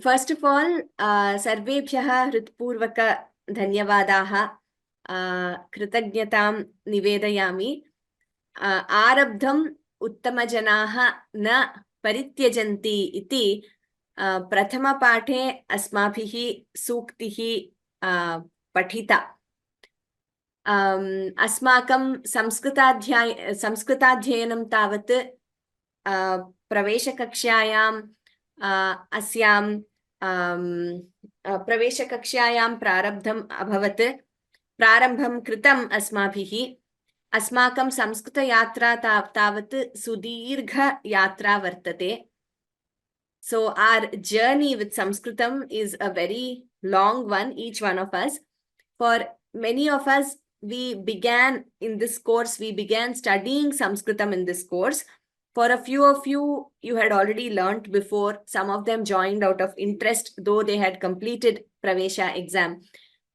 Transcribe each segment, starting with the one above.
First of all, सर्वेभ्यः हृत्पूर्वक धन्यवादाः कृतज्ञतां निवेदयामि आरब्धम् उत्तमजनाः न परित्यजन्ति इति प्रथमपाठे अस्माभिः सूक्तिः पठिता अस्माकं संस्कृताध्ययनं तावत् प्रवेशकक्षायां अस्यां प्रवेशकक्षायां प्रारम्भं कृतम् अस्माभिः अस्माकं संस्कृतयात्रा तावत् सुदीर्घयात्रा वर्तते. So our journey with Sanskritam is a very long one, each one of us. For many of us, we began studying Sanskritam in this course. For a few of you, you had already learnt before. Some of them joined out of interest, though they had completed Pravesha exam.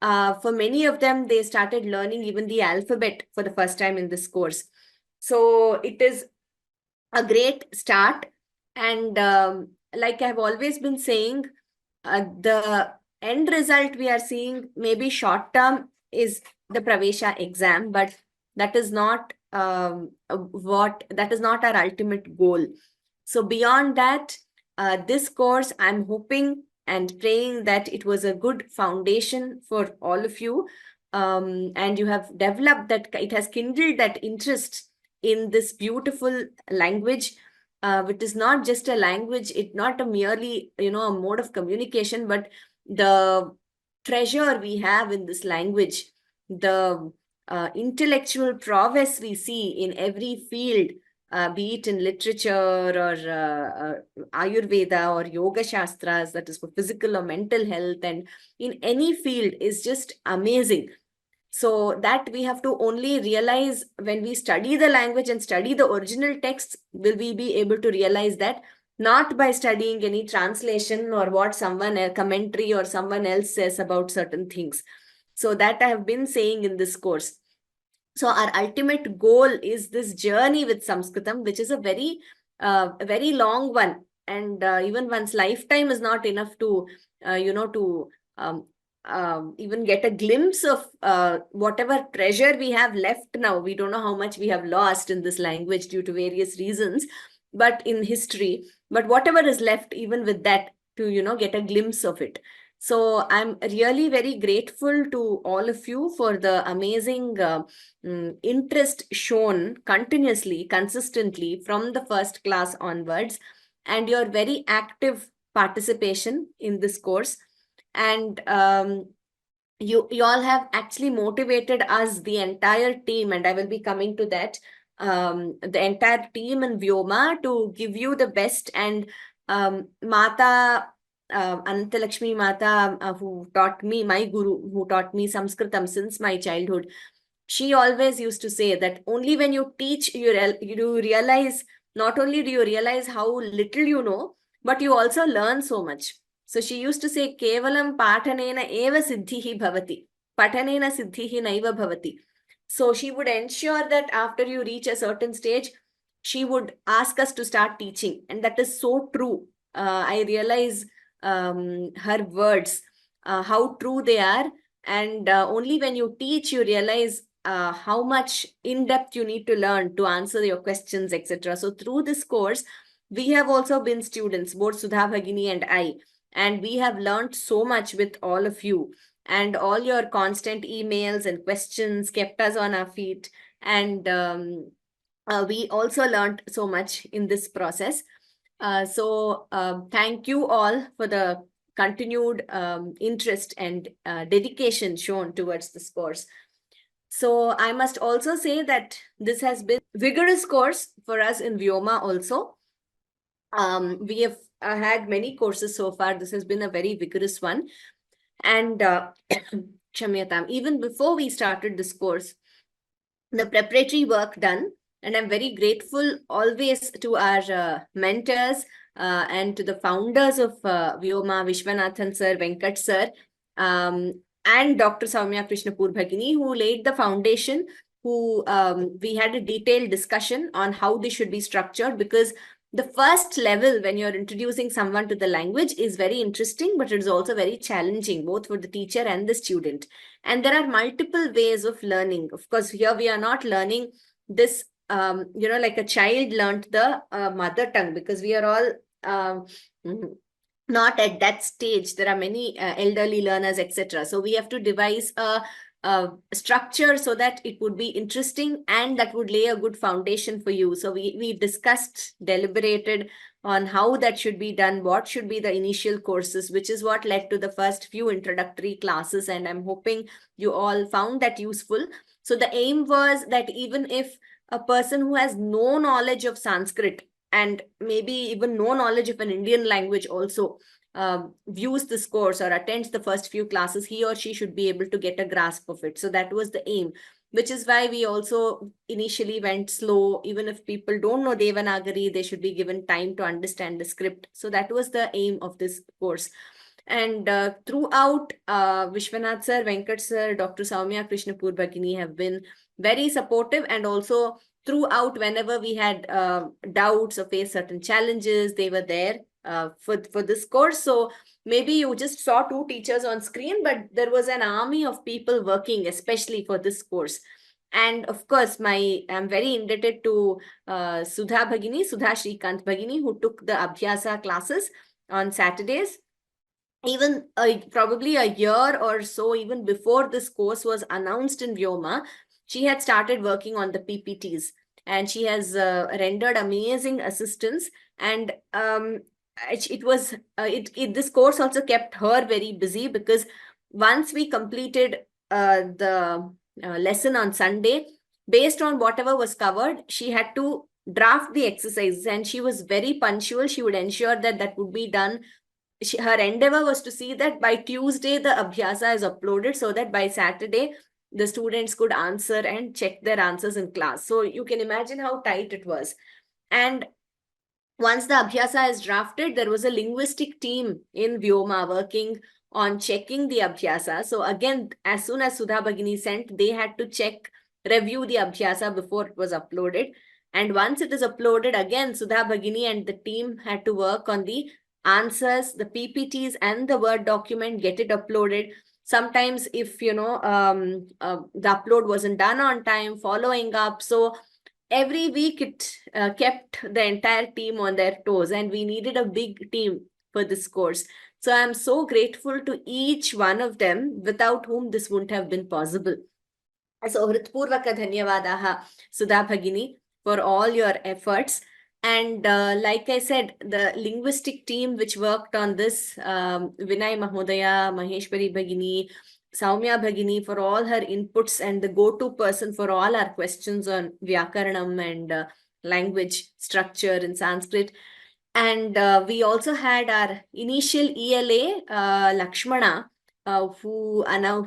For many of them, they started learning even the alphabet for the first time in this course. So it is a great start. And like I've always been saying, the end result we are seeing maybe short term is the Pravesha exam, but that is not our ultimate goal. So beyond that, this course, I'm hoping and praying that it was a good foundation for all of you, and you have developed that, it has kindled that interest in this beautiful language, which is not just a language, it's not a merely, a mode of communication, but the treasure we have in this language, the intellectual prowess we see in every field, be it in literature or Ayurveda or Yoga Shastras, that is for physical or mental health, and in any field is just amazing. So that we have to only realize when we study the language and study the original texts, will we be able to realize that, not by studying any translation or what a commentary or someone else says about certain things. So that I have been saying in this course. So our ultimate goal is this journey with Sanskritam, which is a very long one. And even one's lifetime is not enough to, even get a glimpse of whatever treasure we have left now. We don't know how much we have lost in this language due to various reasons, but in history, but whatever is left, even with that, to, get a glimpse of it. So I'm really very grateful to all of you for the amazing interest shown continuously, consistently from the first class onwards, and your very active participation in this course. And you all have actually motivated us, the entire team, and I will be coming to that, the entire team in Vyoma, to give you the best. And Mata, Anantalakshmi Mata, who taught me, my guru, who taught me Sanskritam since my childhood, she always used to say that only when you teach, you realize, not only do you realize how little you know, but you also learn so much. So she used to say, Kevalam pathanena eva siddhihi bhavati. Pathanena siddhihi naiva bhavati. So she would ensure that after you reach a certain stage, she would ask us to start teaching. And that is so true. I realize her words, how true they are. And only when you teach, you realize how much in depth you need to learn to answer your questions, etc. So through this course, we have also been students, both Sudha Bhagini and I. And we have learned so much with all of you, and all your constant emails and questions kept us on our feet. And we also learned so much in this process. So thank you all for the continued interest and dedication shown towards this course. So I must also say that this has been a vigorous course for us in Vyoma also. We have had many courses so far. This has been a very vigorous one. And Kshamyatam, even before we started this course, the preparatory work done, and I'm very grateful always to our mentors and to the founders of Vyoma, Vishwanathan sir, Venkat sir, and Dr. Soumya Krishna Bhagini, who laid the foundation, who we had a detailed discussion on how this should be structured, because the first level when you're introducing someone to the language is very interesting, but it is also very challenging, both for the teacher and the student. And there are multiple ways of learning. Of course, here we are not learning this, like a child learned the mother tongue, because we are all not at that stage. There are many elderly learners, etc. So we have to devise a structure so that it would be interesting and that would lay a good foundation for you. So we discussed, deliberated on how that should be done, what should be the initial courses, which is what led to the first few introductory classes. And I'm hoping you all found that useful. So the aim was that even if a person who has no knowledge of Sanskrit and maybe even no knowledge of an Indian language also views this course or attends the first few classes, he or she should be able to get a grasp of it. So that was the aim, which is why we also initially went slow. Even if people don't know Devanagari, they should be given time to understand the script. So that was the aim of this course. And throughout, Vishwanath sir, Venkat sir, Dr. Soumya Krishnapur Bhagini have been very supportive, and also throughout, whenever we had doubts or faced certain challenges, they were there for this course. So maybe you just saw two teachers on screen, but there was an army of people working especially for this course. And of course, I'm very indebted to Sudha Shrikant Bhagini, who took the Abhyasa classes on Saturdays. Even probably a year or so, even before this course was announced in Vyoma, she had started working on the PPTs, and she has rendered amazing assistance. And this course also kept her very busy, because once we completed the lesson on Sunday, based on whatever was covered, she had to draft the exercises, and she was very punctual. She would ensure that that would be done. Her endeavor was to see that by Tuesday the Abhyasa is uploaded, so that by Saturday the students could answer and check their answers in class. So you can imagine how tight it was. And once the Abhyasa is drafted, there was a linguistic team in Vyoma working on checking the Abhyasa. So again, as soon as Sudha Bhagini sent, they had to check, review the Abhyasa before it was uploaded. And once it is uploaded, again, Sudha Bhagini and the team had to work on the answers, the PPTs, and the Word document, get it uploaded. Sometimes if, the upload wasn't done on time, following up. So every week it kept the entire team on their toes, and we needed a big team for this course. So I'm so grateful to each one of them, without whom this wouldn't have been possible. So Hritpurvaka Dhanyavadaha, Sudha Bhagini, for all your efforts. And like I said, the linguistic team which worked on this, Vinay Mahodaya, Maheshwari Bhagini, Saumya Bhagini, for all her inputs, and the go-to person for all our questions on Vyakaranam and language structure in Sanskrit. And we also had our initial ELA, Lakshmana, who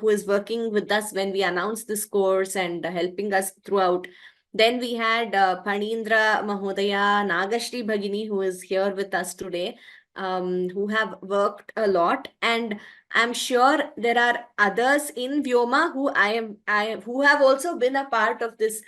is working with us when we announced this course and helping us throughout. Then we had Panindra Mahodaya, Nagashri Bhagini, who is here with us today, who have worked a lot. And I'm sure there are others in Vyoma who have also been a part of this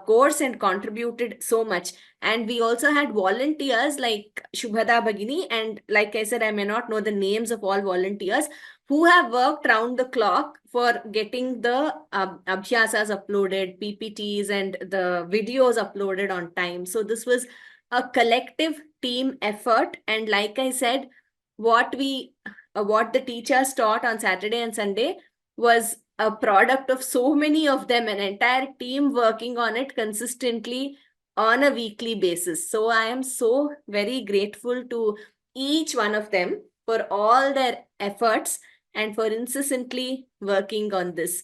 course and contributed so much. And we also had volunteers like Shubhada Bhagini, and like I said, I may not know the names of all volunteers, who have worked round the clock for getting the abhyasas uploaded, PPTs, and the videos uploaded on time. So this was a collective team effort. And like I said, what the teachers taught on Saturday and Sunday was a product of so many of them, an entire team working on it consistently on a weekly basis. So I am so very grateful to each one of them for all their efforts and for incessantly working on this.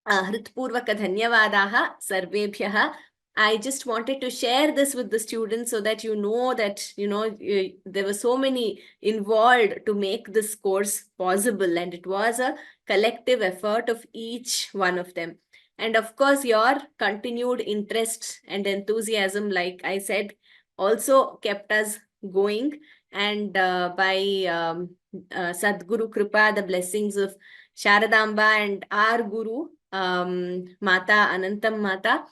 Hritpurvaka dhanyavadaha sarvebhyaha. I just wanted to share this with the students so that there were so many involved to make this course possible, and it was a collective effort of each one of them. And of course, your continued interest and enthusiasm, like I said, also kept us going. And by Sadguru Kripa, the blessings of Sharadamba and our Guru, Mata Anantam Mata,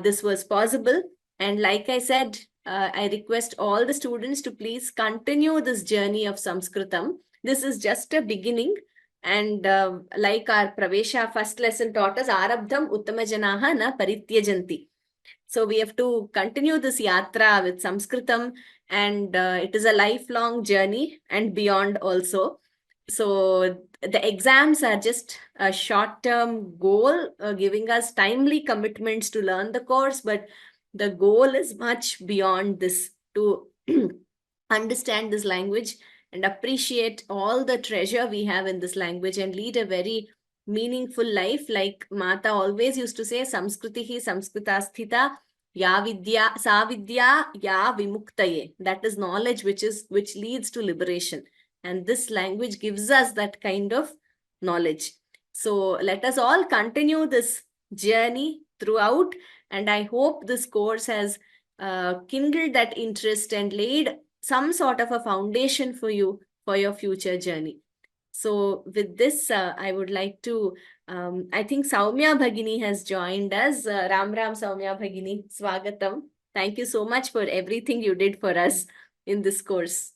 this was possible. And like I said, I request all the students to please continue this journey of Sanskritam. This is just a beginning. And like our Pravesha first lesson taught us, Arabdham Uttamajanaha na Parityajanti. So we have to continue this yatra with Sanskritam, and it is a lifelong journey and beyond also. So the exams are just a short-term goal, giving us timely commitments to learn the course, but the goal is much beyond this, to understand this language and appreciate all the treasure we have in this language and lead a very meaningful life. Like Mata always used to say, Samskritihi Samskritasthita ya vidya sa vidya ya vimuktaye. That is knowledge which leads to liberation. And this language gives us that kind of knowledge. So let us all continue this journey throughout. And I hope this course has kindled that interest and laid some sort of a foundation for you for your future journey. So with this, I would like to, I think Saumya Bhagini has joined us. Ram Ram Saumya Bhagini, Swagatam. Thank you so much for everything you did for us in this course.